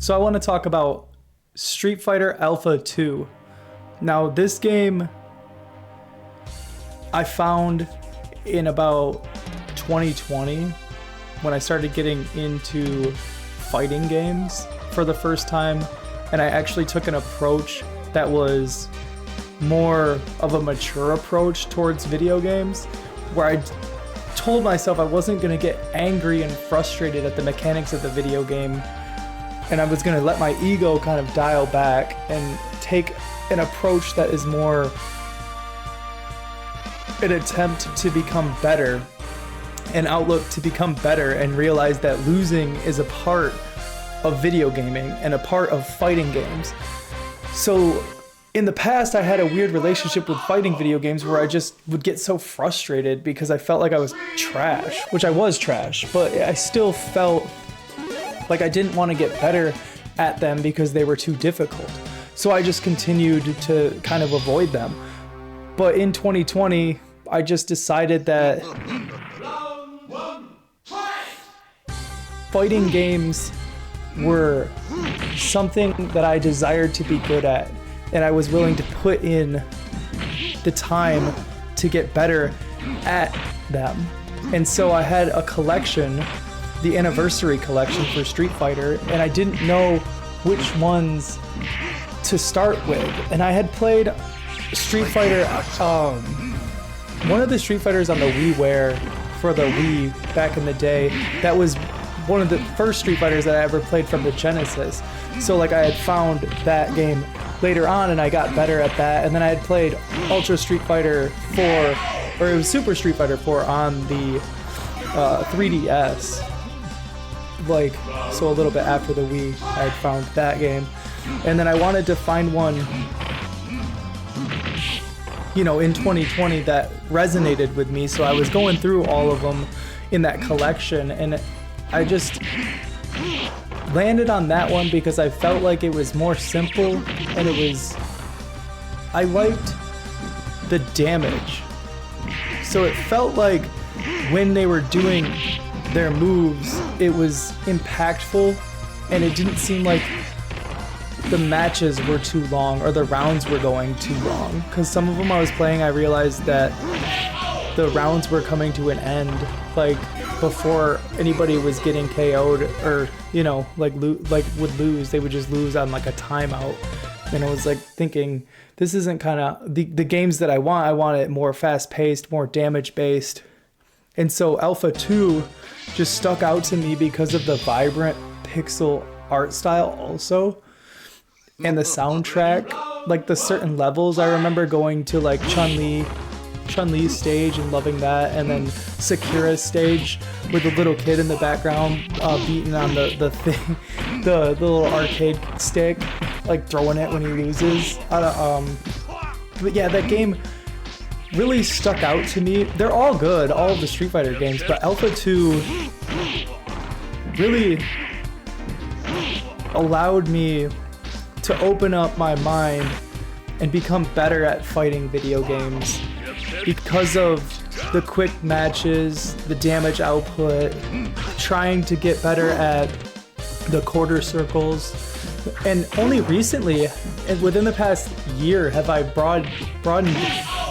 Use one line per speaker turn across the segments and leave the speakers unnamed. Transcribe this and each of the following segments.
So I want to talk about Street Fighter Alpha 2. Now this game I found in about 2020 when I started getting into fighting games for the first time, and I actually took an approach that was more of a mature approach towards video games, where I told myself I wasn't going to get angry and frustrated at the mechanics of the video game, and I was going to let my ego kind of dial back and take an approach that is more an attempt to become better, an outlook to become better, and realize that losing is a part of video gaming and a part of fighting games. So in the past, I had a weird relationship with fighting video games where I just would get so frustrated because I felt like I was trash, which I was trash, but I still felt like I didn't want to get better at them because they were too difficult. So I just continued to kind of avoid them. But in 2020, I just decided that fighting games were something that I desired to be good at, and I was willing to put in the time to get better at them. And so I had a collection, the anniversary collection for Street Fighter, and I didn't know which ones to start with. And I had played Street Fighter, one of the Street Fighters on the WiiWare for the Wii back in the day. That was one of the first Street Fighters that I ever played from the Genesis. So like I had found that game later on and I got better at that. And then I had played Ultra Street Fighter 4, or it was Super Street Fighter 4 on the 3DS. Like, so a little bit after the Wii, I had found that game. And then I wanted to find one, you know, in 2020 that resonated with me. So I was going through all of them in that collection, and I just landed on that one because I felt like it was more simple, and I liked the damage. So it felt like when they were doing their moves, it was impactful, and it didn't seem like the matches were too long or the rounds were going too long. Because some of them I was playing, I realized that the rounds were coming to an end, like before anybody was getting KO'd, or you know, like would lose. They would just lose on like a timeout, and I was like thinking, this isn't kind of the games that I want. I want it more fast-paced, more damage-based. And so Alpha 2 just stuck out to me because of the vibrant pixel art style also, and the soundtrack. Like the certain levels, I remember going to like Chun-Li's stage and loving that, and then Sakura's stage with the little kid in the background beating on the thing, the little arcade stick, like throwing it when he loses. But yeah, that game really stuck out to me. They're all good, all of the Street Fighter games, but Alpha 2 really allowed me to open up my mind and become better at fighting video games because of the quick matches, the damage output, trying to get better at the quarter circles. And only recently, and within the past year, have I broadened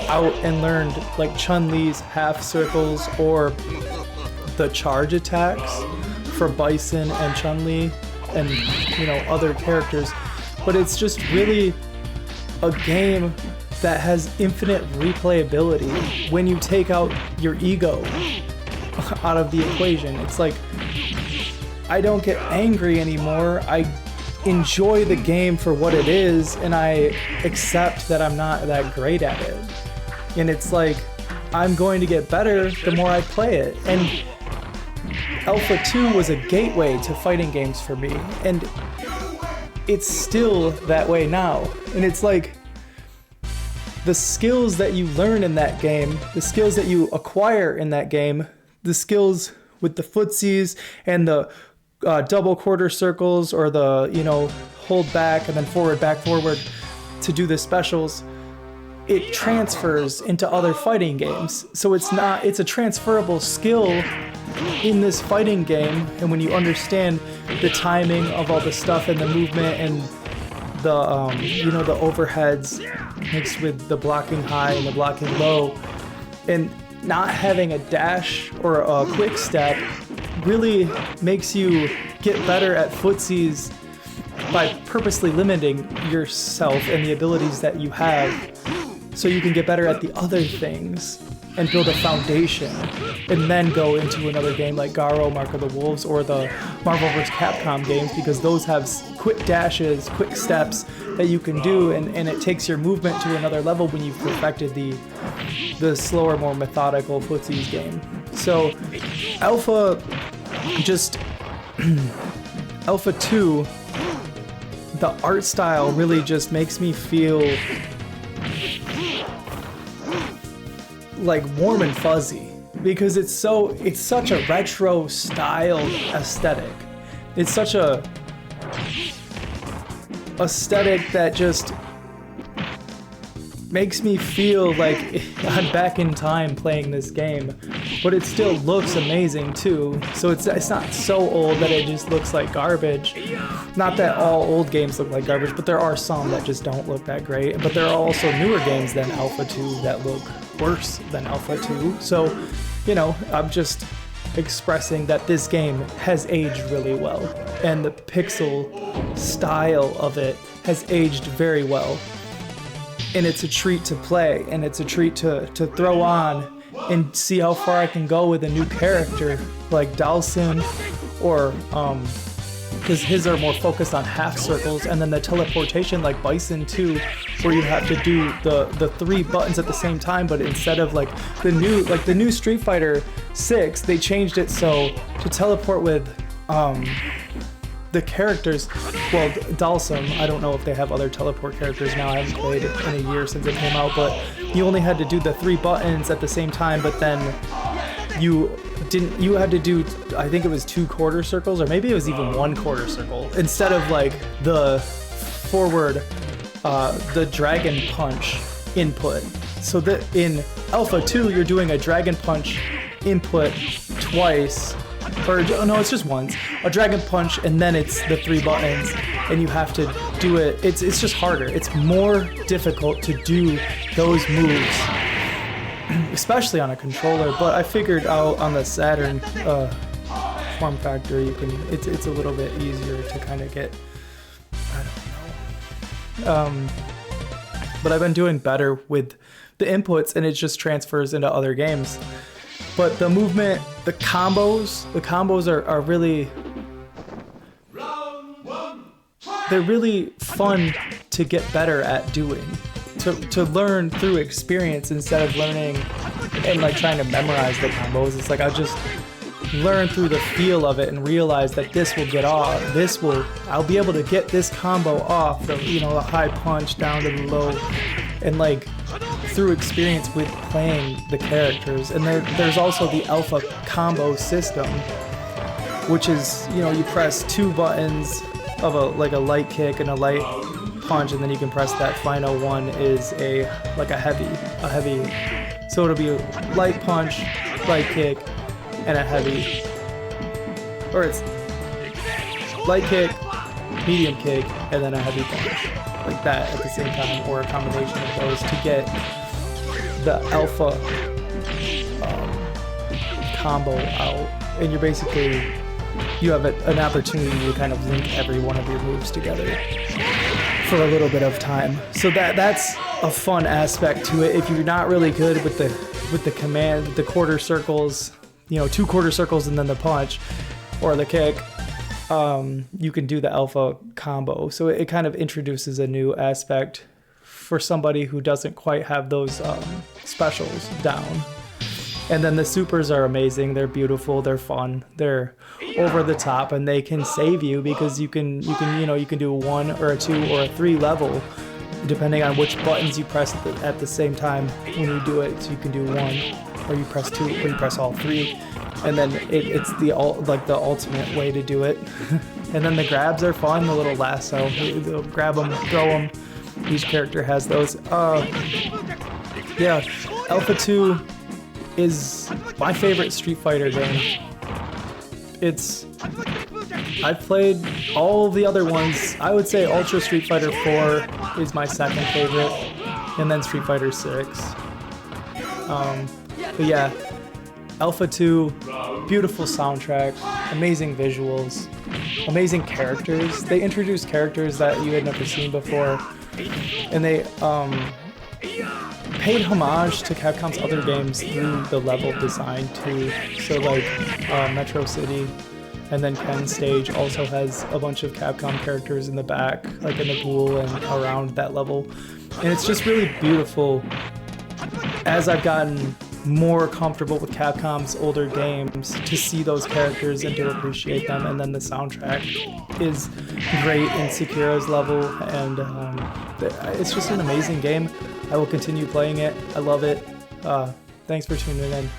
out and learned like Chun-Li's half circles or the charge attacks for Bison and Chun-Li and, you know, other characters. But it's just really a game that has infinite replayability when you take out your ego out of the equation. It's like, I don't get angry anymore. I enjoy the game for what it is, and I accept that I'm not that great at it. And it's like, I'm going to get better the more I play it. And Alpha 2 was a gateway to fighting games for me, and it's still that way now. And it's like, the skills that you learn in that game, the skills that you acquire in that game, the skills with the footsies and the double quarter circles, or the, you know, hold back and then forward, back, forward to do the specials, it transfers into other fighting games. So it's a transferable skill in this fighting game, and when you understand the timing of all the stuff and the movement and the you know, the overheads mixed with the blocking high and the blocking low, and not having a dash or a quick step really makes you get better at footsies by purposely limiting yourself and the abilities that you have, so you can get better at the other things and build a foundation, and then go into another game like Garo, Mark of the Wolves, or the Marvel vs. Capcom games, because those have quick dashes, quick steps that you can do, and it takes your movement to another level when you've perfected the slower, more methodical footsies game. So Alpha, just Alpha 2, the art style really just makes me feel like warm and fuzzy, because it's such a retro styled aesthetic. It's such a aesthetic that just makes me feel like I'm back in time playing this game, but it still looks amazing too. So it's not so old that it just looks like garbage. Not that all old games look like garbage, but there are some that just don't look that great. But there are also newer games than Alpha 2 that look worse than Alpha 2. So, you know, I'm just expressing that this game has aged really well, and the pixel style of it has aged very well. And it's a treat to play, and it's a treat to throw on and see how far I can go with a new character like Dhalsim, or because his are more focused on half circles, and then the teleportation like Bison 2, where you have to do the 3 buttons at the same time, but instead of like the new Street Fighter 6, they changed it so to teleport with the characters, well, Dhalsim, I don't know if they have other teleport characters now, I haven't played it in a year since it came out, but you only had to do the 3 buttons at the same time, but then you had to do, I think it was 2 quarter circles, or maybe it was even 1 quarter circle, instead of like the forward, the Dragon Punch input. So that in Alpha 2, you're doing a Dragon Punch input twice, or no, it's just once, a Dragon Punch, and then it's the 3 buttons, and you have to do it. It's just harder. It's more difficult to do those moves, especially on a controller. But I figured out on the Saturn form factor, you can. It's a little bit easier to kind of get. I don't know. But I've been doing better with the inputs, and it just transfers into other games. But the movement, the combos are really, they're really fun to get better at doing, to learn through experience instead of learning and like trying to memorize the combos. It's like I just learn through the feel of it and realize that this will get off, I'll be able to get this combo off, the high punch down to the low, and like through experience with playing the characters. And there's also the Alpha combo system, which is, you press 2 buttons of a light kick and a light punch, and then you can press that final one is a heavy. So it'll be a light punch, light kick, and a heavy, or it's light kick, medium kick, and then a heavy punch, like that at the same time, or a combination of those to get the Alpha combo out. And you have an opportunity to kind of link every one of your moves together for a little bit of time. So that's a fun aspect to it. If you're not really good with the command, the quarter circles, 2 quarter circles and then the punch or the kick, you can do the Alpha combo. So it kind of introduces a new aspect for somebody who doesn't quite have those specials down. And then the supers are amazing. They're beautiful. They're fun. They're over the top, and they can save you because you can do a 1 or a 2 or a 3 level, depending on which buttons you press at the same time when you do it. So you can do 1, or you press 2, or you press all 3, and then it's the ultimate way to do it. And then the grabs are fun. The little lasso, you'll grab them, throw them. Each character has those. Yeah, Alpha 2 is my favorite Street Fighter game. I've played all of the other ones. I would say Ultra Street Fighter 4 is my second favorite, and then Street Fighter 6. But yeah, Alpha 2, beautiful soundtrack, amazing visuals, amazing characters. They introduced characters that you had never seen before, and they paid homage to Capcom's other games through the level design too. So like Metro City and then Ken Stage also has a bunch of Capcom characters in the back, like in the pool and around that level. And it's just really beautiful. As I've gotten more comfortable with Capcom's older games, to see those characters and to appreciate them, and then the soundtrack is great in Sekira's level, and it's just an amazing game. I will continue playing it. I love it. Thanks for tuning in.